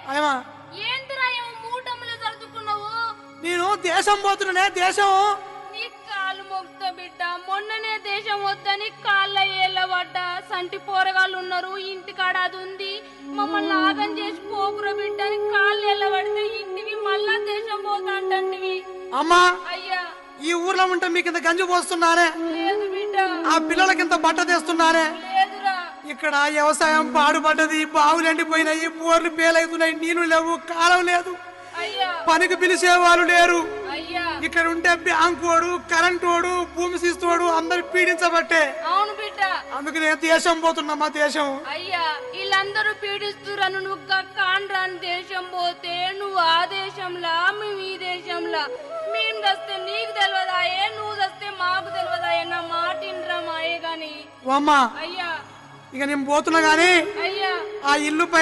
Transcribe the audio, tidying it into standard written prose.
అయ్యా ఏందిరా ఏమో మూటములు సర్దుకున్నావు? నేను దేశం పోతున్నానే, దేశం. నీ కాలు మొక్త బిడ్డ, మొన్ననే దేశం వద్దని కాళ్ళ ఏళ్ళబడ్డ. సంటి పోరగాళ్ళు ఉన్నారు ఇంటికాడ, అది ఉంది. మమ్మల్ని ఆగం చేసి పోకురా బిడ్డ అని కాళ్ళు ఎల్లబడితే ఇంటికి మళ్ళా దేశం పోతా అంటంటివి. అమ్మా అయ్యా ఈ ఊర్లో ఉంటే మీకు ఇంత గంజి పోస్తున్నానే, లేదు బిడ్డ, ఆ పిల్లలకి ఇంత బట్ట తెస్తున్నానే. లేదురా. ఇక్కడ వ్యవసాయం పాడుపడ్డది, బావులు ఎండిపోయినాయి, బోర్లు పేలవుతున్నాయి, నీళ్లు లేవు, కాలం లేదు, అయ్యా పనికి పిలిచే వాళ్ళు లేరు. అయ్యా ఇక్కడ ఉంటే బ్యాంకు వాడు, కరెంటు వాడు, భూమి శిస్తోడు అందరు పీడించబట్టే. అవును బిడ్డ. అందుకు నేను దేశం పోతున్నా, మా దేశం. అయ్యా వీళ్ళందరూ పీడిస్తురను నువ్వు కాండ్రాని దేశం పోతే నువ్వు ఆ దేశంలా, మేము ఈ దేశంలా. మేము చస్తే నీకు తెలియదాయే, నువ్వు చస్తే మాకు తెలియదాయే. నా మాట ఇండ్రా మాయే గాని. అమ్మా అయ్యా ఇక నేను పోతున్నా గానీ అయ్యా ఆ ఇల్లు పై